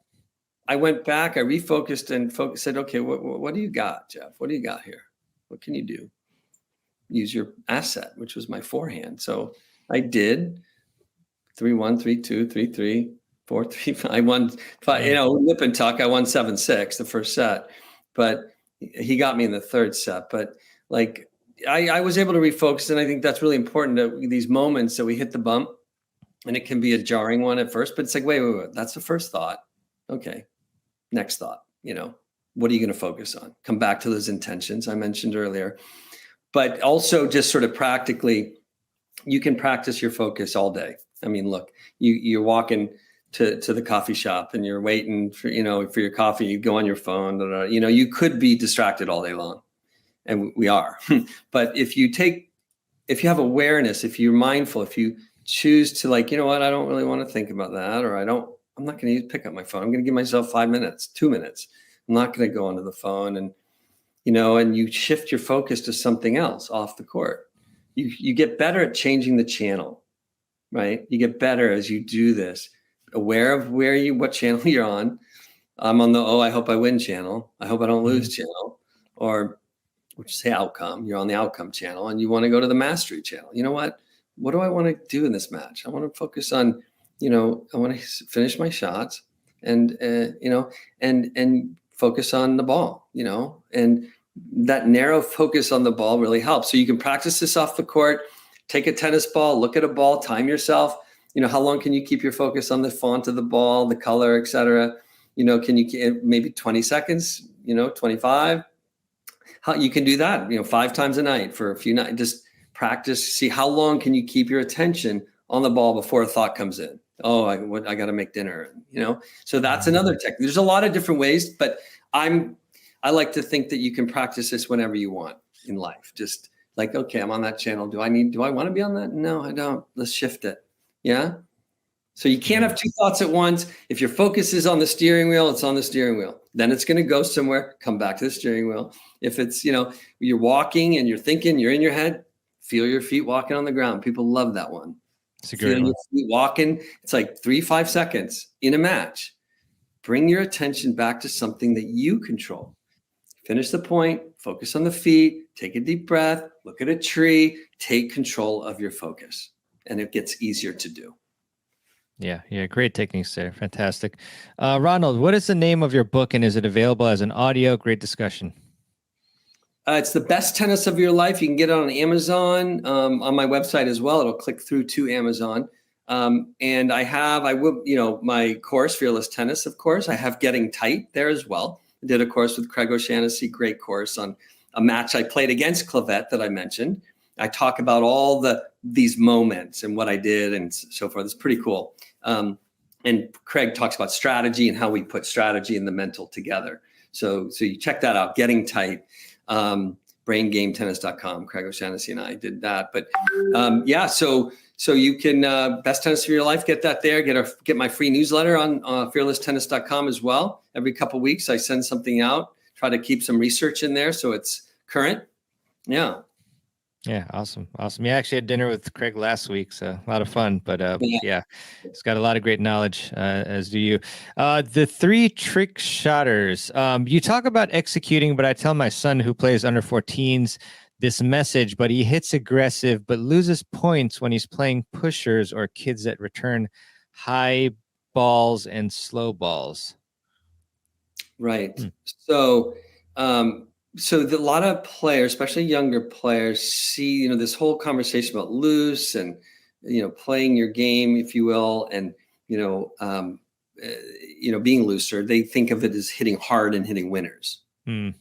I went back, I refocused and said, okay, what do you got, Jeff? What do you got here? What can you do? Use your asset, which was my forehand. So I did 3-1, 3-2, 3-3, 4-3. I won, nip and tuck. I won 7-6 the first set, but he got me in the third set. But like, I was able to refocus, and I think that's really important, that these moments that we hit the bump, and it can be a jarring one at first, but it's like, wait, that's the first thought. Okay, next thought, what are you going to focus on? Come back to those intentions I mentioned earlier. But also just sort of practically, you can practice your focus all day. I mean, look, you're walking to the coffee shop and you're waiting for your coffee, you go on your phone, you could be distracted all day long. And we are. But if you have awareness, if you're mindful, if you choose to like, you know what, I don't really want to think about that, or I'm not going to pick up my phone. I'm going to give myself 5 minutes, 2 minutes. I'm not going to go onto the phone, and and you shift your focus to something else off the court. You get better at changing the channel, right? You get better as you do this, aware of what channel you're on. I'm on the, I hope I win channel. I hope I don't lose channel, or which say outcome. You're on the outcome channel, and you want to go to the mastery channel. You know what? What do I want to do in this match? I want to focus on, I want to finish my shots, and and focus on the ball. And that narrow focus on the ball really helps. So you can practice this off the court. Take a tennis ball, look at a ball, time yourself. How long can you keep your focus on the font of the ball, the color, etc. Can you maybe 20 seconds? 25. How you can do that, 5 times a night for a few nights. Just practice. See how long can you keep your attention on the ball before a thought comes in. Oh, I got to make dinner. So that's another technique. There's a lot of different ways, but I like to think that you can practice this whenever you want in life. Just like, okay, I'm on that channel. Do I want to be on that? No, I don't. Let's shift it. Yeah. So you can't have 2 thoughts at once. If your focus is on the steering wheel, it's on the steering wheel. Then it's going to go somewhere, come back to the steering wheel. If it's, you're walking and you're thinking, you're in your head, feel your feet walking on the ground. People love that one. It's a great one. Feel your feet walking. It's like 3-5 seconds in a match. Bring your attention back to something that you control. Finish the point, focus on the feet, take a deep breath, look at a tree, take control of your focus. And it gets easier to do. Yeah. Great techniques there. Fantastic. Ronald, what is the name of your book, and is it available as an audio? Great discussion. It's The Best Tennis of Your Life. You can get it on Amazon, on my website as well. It'll click through to Amazon. And I will, my course, Fearless Tennis, of course. I have Getting Tight there as well. I did a course with Craig O'Shaughnessy, great course on a match I played against Clavette that I mentioned. I talk about all these moments and what I did and so forth. It's pretty cool. And Craig talks about strategy and how we put strategy and the mental together. So you check that out, Getting Tight, braingametennis.com. Craig O'Shaughnessy and I did that. But so you can, Best Tennis of Your Life, get that there. Get my free newsletter on fearlesstennis.com as well. Every couple of weeks, I send something out, try to keep some research in there so it's current. Yeah. Yeah. Awesome. Yeah, I actually had dinner with Craig last week, so a lot of fun, but yeah, he's got a lot of great knowledge, as do you. The 3 trick shotters, you talk about executing, but I tell my son who plays under 14s this message, but he hits aggressive, but loses points when he's playing pushers or kids that return high balls and slow balls. Right. So, a lot of players, especially younger players, see, this whole conversation about loose and, playing your game, if you will, and, being looser. They think of it as hitting hard and hitting winners. Right?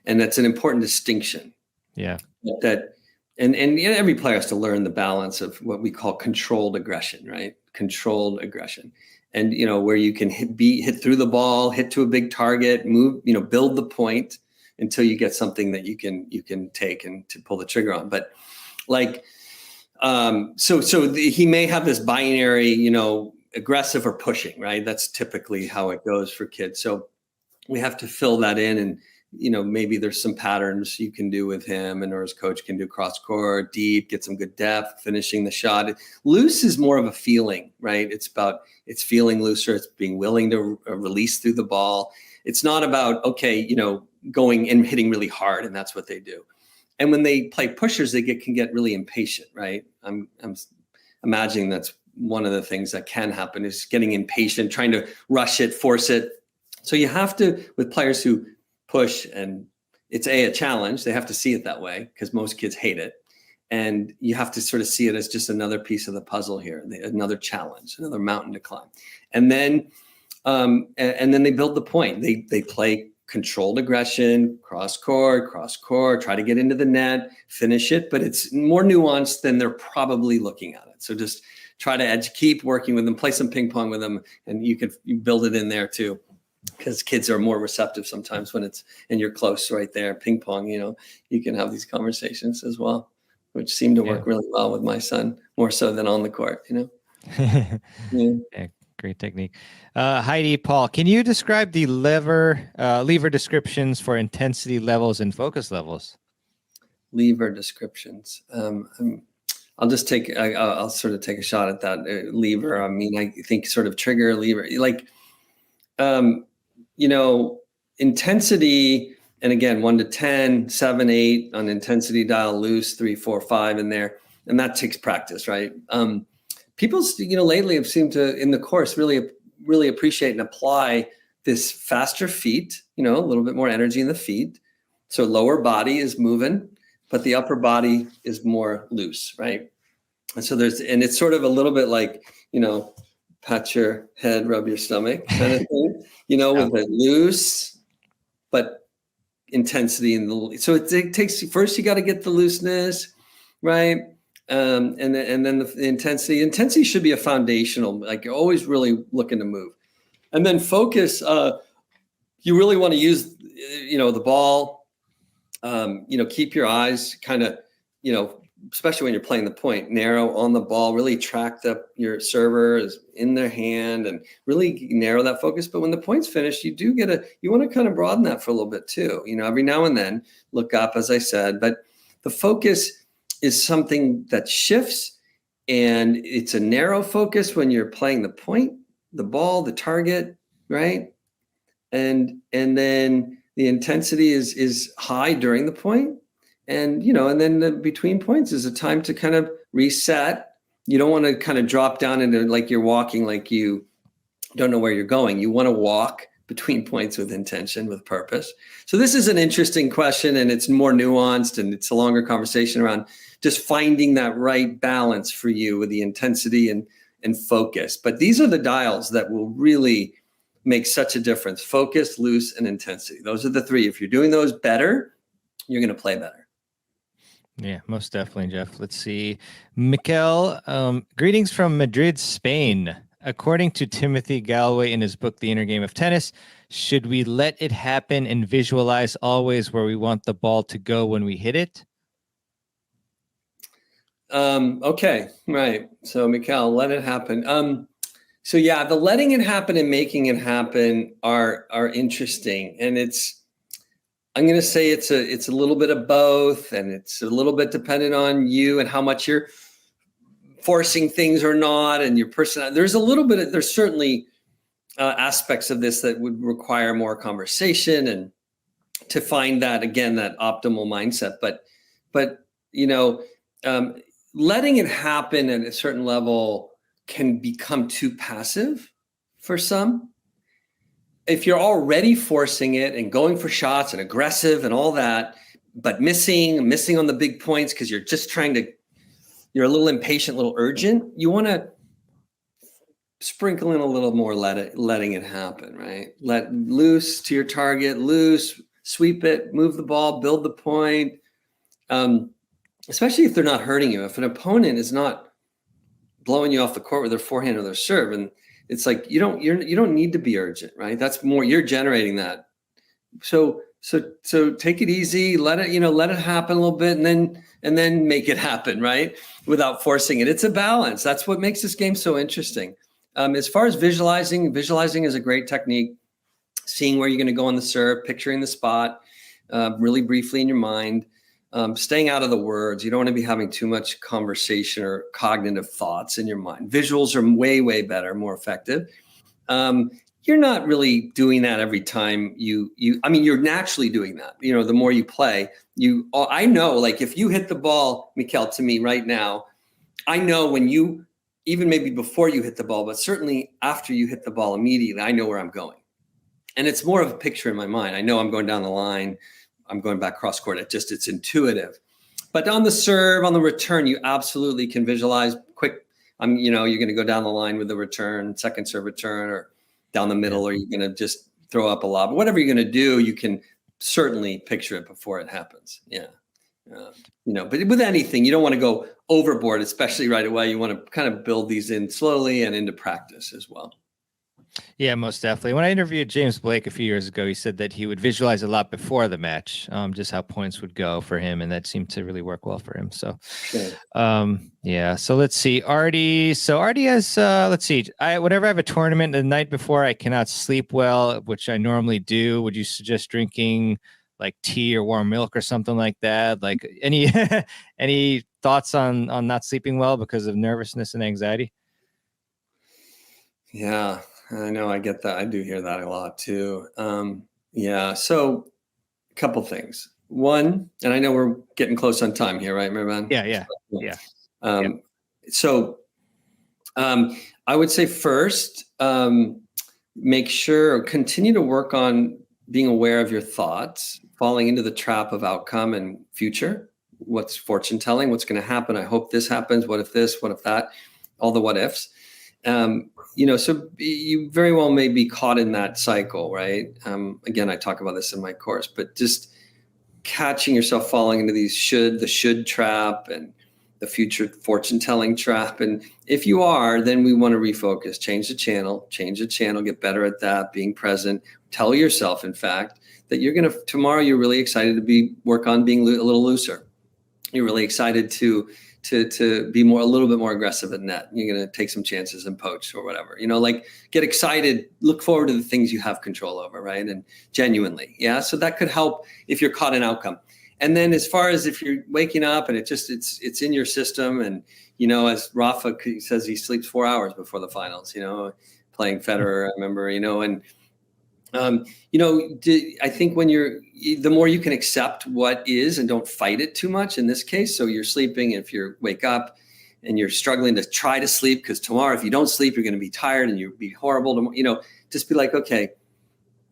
And that's an important distinction. Yeah. And every player has to learn the balance of what we call controlled aggression, right? Controlled aggression. And, where you can hit through the ball, hit to a big target, move, build the point until you get something that you can take and to pull the trigger on. But he may have this binary, aggressive or pushing, right? That's typically how it goes for kids. So we have to fill that in, and maybe there's some patterns you can do with him, or his coach can do cross court, deep, get some good depth, finishing the shot. Loose is more of a feeling, right? It's feeling looser. It's being willing to release through the ball. It's not about, going and hitting really hard, and that's what they do. And when they play pushers, they can get really impatient, right? I'm imagining that's one of the things that can happen, is getting impatient, trying to rush it, force it. So you have to, with players who push, and it's a challenge, they have to see it that way because most kids hate it. And you have to sort of see it as just another piece of the puzzle here, another challenge, another mountain to climb. And then they build the point. They play controlled aggression, cross court, try to get into the net, finish it, but it's more nuanced than they're probably looking at it. So just try to keep working with them, play some ping pong with them, and you build it in there too, because kids are more receptive sometimes when and you're close right there. Ping pong, you can have these conversations as well. which seemed to work really well with my son, more so than on the court, Yeah. Yeah, great technique. Heidi, Paul, can you describe the lever descriptions for intensity levels and focus levels? Lever descriptions. I'll just I'll sort of take a shot at that. Lever. I mean, I think sort of trigger, lever, like, intensity. And again, 1 to 10, 7, 8 on intensity dial, loose, 3, 4, 5 in there. And that takes practice, right? People, lately have seemed to, in the course, really, really appreciate and apply this faster feet, a little bit more energy in the feet. So lower body is moving, but the upper body is more loose, right? And so it's sort of a little bit like, pat your head, rub your stomach kind of thing, with it loose, but intensity so it takes, first you got to get the looseness, right? And then the intensity should be a foundational, like you're always really looking to move. And then focus, you really want to use, the ball, keep your eyes kind of, especially when you're playing the point, narrow on the ball, really track your server is in their hand and really narrow that focus. But when the point's finished, you want to kind of broaden that for a little bit too. Every now and then look up, as I said, but the focus is something that shifts, and it's a narrow focus when you're playing the point, the ball, the target, right? And then the intensity is high during the point. And, and then the between points is a time to kind of reset. You don't want to kind of drop down into like you're walking, like you don't know where you're going. You want to walk between points with intention, with purpose. So this is an interesting question, and it's more nuanced, and it's a longer conversation around just finding that right balance for you with the intensity and focus. But these are the dials that will really make such a difference. Focus, loose, and intensity. Those are the three. If you're doing those better, you're going to play better. Yeah, most definitely, Jeff. Let's see. Mikel, greetings from Madrid, Spain. According to Timothy Galloway in his book, The Inner Game of Tennis, should we let it happen and visualize always where we want the ball to go when we hit it? Okay, right. So, Mikel, let it happen. So yeah, the letting it happen and making it happen are interesting, and I'm going to say it's a little bit of both, and it's a little bit dependent on you and how much you're forcing things or not, and your personality. There's certainly aspects of this that would require more conversation and to find that optimal mindset. But letting it happen at a certain level can become too passive for some. If you're already forcing it and going for shots and aggressive and all that, but missing on the big points because you're just you're a little impatient, a little urgent, you want to sprinkle in a little more letting it happen, right? Let loose to your target, loose, sweep it, move the ball, build the point. Especially if they're not hurting you. If an opponent is not blowing you off the court with their forehand or their serve, and it's like you don't need to be urgent, right? That's more, you're generating that. So take it easy, let it happen a little bit, and then make it happen, right? Without forcing it. It's a balance. That's what makes this game so interesting. As far as visualizing is a great technique. Seeing where you're going to go on the serve, picturing the spot, really briefly in your mind. Staying out of the words. You don't want to be having too much conversation or cognitive thoughts in your mind. Visuals are way, way better, more effective. You're not really doing that every time you're naturally doing that. The more you play, I know, like if you hit the ball, Mikel, to me right now, I know when even maybe before you hit the ball, but certainly after you hit the ball immediately, I know where I'm going. And it's more of a picture in my mind. I know I'm going down the line. I'm going back cross court. It's intuitive. But on the serve, on the return, you absolutely can visualize quick. You're going to go down the line with the return, second serve return, or down the middle, or you're going to just throw up a lob. Whatever you're going to do, you can certainly picture it before it happens. Yeah. But with anything, you don't want to go overboard, especially right away. You want to kind of build these in slowly and into practice as well. Yeah, most definitely. When I interviewed James Blake a few years ago, he said that he would visualize a lot before the match, just how points would go for him, and that seemed to really work well for him. So, Sure. yeah. So let's see, Artie. So Artie has, let's see, whenever I have a tournament the night before, I cannot sleep well, which I normally do. Would you suggest drinking like tea or warm milk or something like that? Like any any thoughts on not sleeping well because of nervousness and anxiety? Yeah, I know. I get that. I do hear that a lot too. Yeah. So, a couple things. One, and I know we're getting close on time here, right, Mirvan? Yeah, yeah, So, yeah, yeah. Um, so, I would say first, make sure or continue to work on being aware of your thoughts, falling into the trap of outcome and future. What's fortune telling? What's going to happen? I hope this happens. What if this? What if that? All the what ifs. So you very well may be caught in that cycle, right? Again, I talk about this in my course, but just catching yourself falling into the should trap and the future fortune telling trap. And if you are, then we want to refocus, change the channel, get better at that, being present. Tell yourself, in fact, that tomorrow you're really excited to work on being a little looser. You're really excited to be a little bit more aggressive at net. You're going to take some chances and poach or whatever, like get excited, look forward to the things you have control over. Right. And genuinely. Yeah. So that could help if you're caught in outcome. And then as far as if you're waking up and it's in your system and, as Rafa says, he sleeps 4 hours before the finals, playing Federer, I remember, and I think the more you can accept what is and don't fight it too much in this case. So you're sleeping, if you wake up and you're struggling to try to sleep, because tomorrow, if you don't sleep, you're going to be tired and you'll be horrible. Just be like, okay,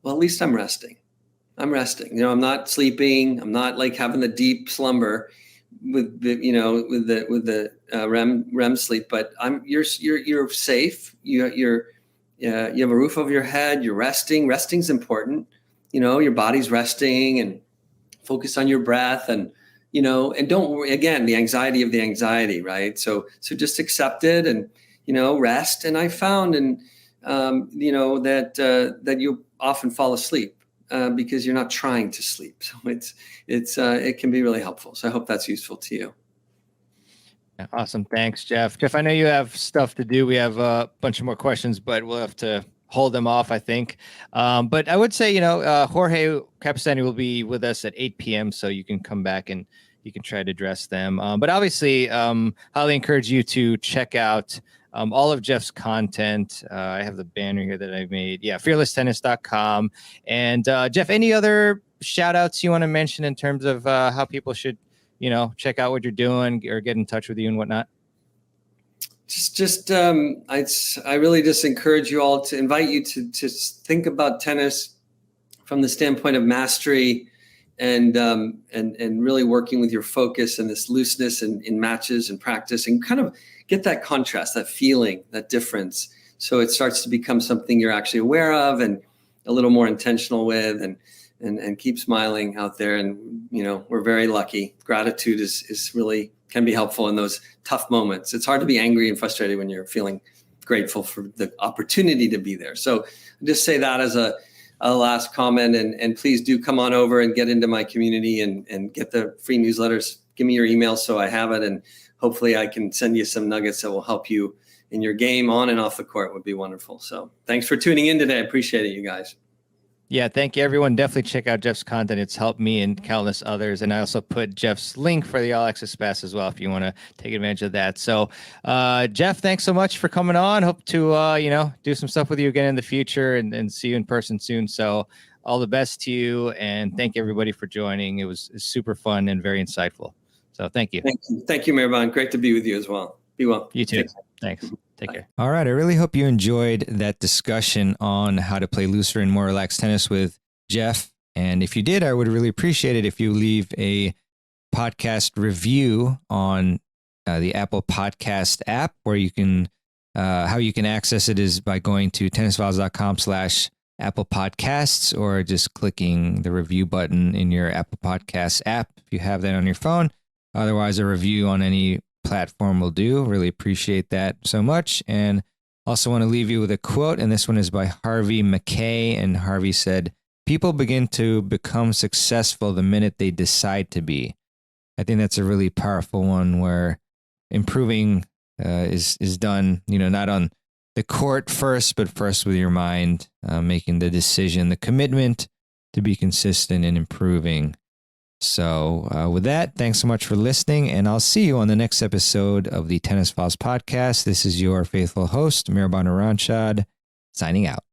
well, at least I'm resting. I'm not sleeping. I'm not like having the deep slumber with the REM sleep, but you're safe. You have a roof over your head. You're resting. Resting's important. Your body's resting, and focus on your breath, and don't worry. Again, the anxiety of the anxiety, right? So just accept it and rest. And I found that you often fall asleep because you're not trying to sleep. So it can be really helpful. So I hope that's useful to you. Awesome. Thanks, Jeff. Jeff, I know you have stuff to do. We have a bunch of more questions, but we'll have to hold them off, I think. But I would say, Jorge Capistani will be with us at 8 p.m., so you can come back and you can try to address them. But obviously, highly encourage you to check out all of Jeff's content. I have the banner here that I made. Yeah, fearlesstennis.com. And Jeff, any other shout outs you want to mention in terms of how people should check out what you're doing or get in touch with you and whatnot? I really just encourage you all to invite you to think about tennis from the standpoint of mastery and really working with your focus and this looseness in matches and practice, and kind of get that contrast, that feeling, that difference. So it starts to become something you're actually aware of and a little more intentional with, and keep smiling out there. And, we're very lucky. Gratitude is really can be helpful in those tough moments. It's hard to be angry and frustrated when you're feeling grateful for the opportunity to be there. So just say that as a last comment, and please do come on over and get into my community and get the free newsletters. Give me your email so I have it, and hopefully I can send you some nuggets that will help you in your game on and off the court. Would be wonderful. So thanks for tuning in today. I appreciate it, you guys. Yeah, thank you, everyone. Definitely check out Jeff's content. It's helped me and countless others. And I also put Jeff's link for the All Access Pass as well if you want to take advantage of that. So, Jeff, thanks so much for coming on. Hope to, do some stuff with you again in the future and see you in person soon. So all the best to you. And thank everybody for joining. It was super fun and very insightful. So thank you. Thank you, mehrban. Great to be with you as well. Be well. You too. Thanks. Take care. All right. I really hope you enjoyed that discussion on how to play looser and more relaxed tennis with Jeff. And if you did, I would really appreciate it if you leave a podcast review on the Apple Podcast app, where you can, how you can access it is by going to tennisfiles.com/Apple Podcasts, or just clicking the review button in your Apple Podcasts app if you have that on your phone. Otherwise, a review on any platform will do. Really appreciate that so much. And Also want to leave you with a quote, and this one is by Harvey Mackay. And Harvey said, "People begin to become successful the minute they decide to be." I think that's a really powerful one, where improving is done, not on the court first, but first with your mind, making the decision, the commitment to be consistent and improving. So with that, thanks so much for listening, and I'll see you on the next episode of the Tennis Files podcast. This is your faithful host, mehrban, signing out.